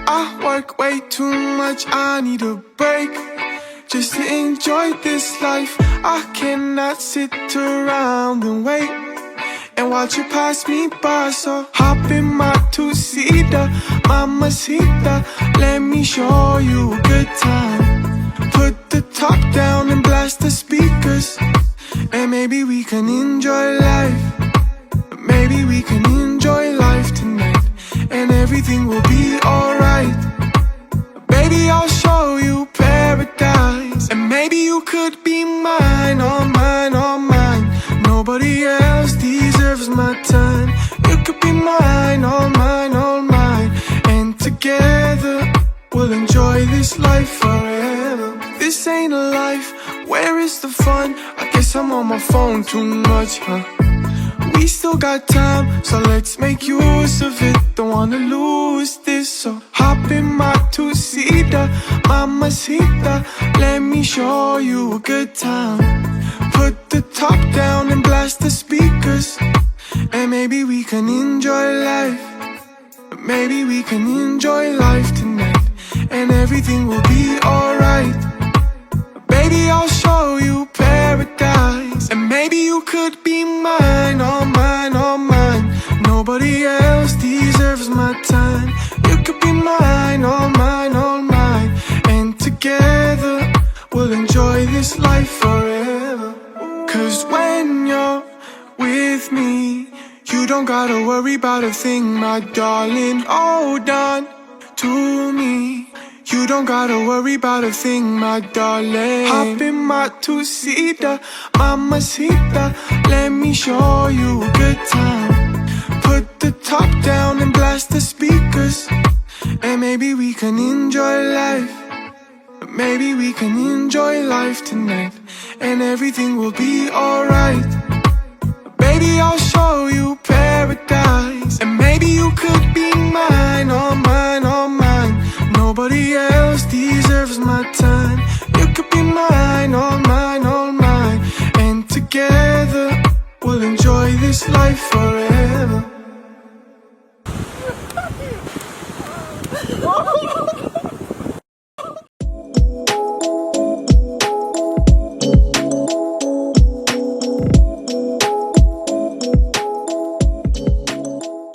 I work way too much, I need a break just to enjoy this life. I cannot sit around and wait and watch you pass me by. So hop in my two-seater, mamacita, let me show you a good time. Put the top down and blast the speakers, and maybe we can enjoy life. Maybe we can enjoy life tonight, and everything will be alright. Baby, I'll show you paradise, and maybe you could be mine, all mine, all mine. Nobody else deserves my time. You could be mine, all mine, all mine. And together we'll enjoy this life forever. This ain't a life, where is the fun? I guess I'm on my phone too much, huh? We still got time, so let's make use of it. Don't wanna lose this, so hop in my two-seater, mamacita, let me show you a good time. Put the top down and blast the speakers, and maybe we can enjoy life. Maybe we can enjoy life tonight, and everything will be alright. Baby, I'll show you paradise, and maybe you could be mine, all mine, all mine. Nobody else deserves my time. You could be mine, all mine, all mine. And together we'll enjoy this life forever. Cause when you're with me, you don't gotta worry about a thing, my darling. Hold on to me, you don't gotta worry about a thing, my darling. Hop in my two-seater, mamacita, let me show you a good time. Put the top down and blast the speakers, and maybe we can enjoy life. Maybe we can enjoy life tonight, and everything will be alright. Baby, I'll show you paradise, and maybe you could be mine, all mine, all mine. Nobody else deserves my time. You could be mine, all mine, all mine. And together we'll enjoy this life forever.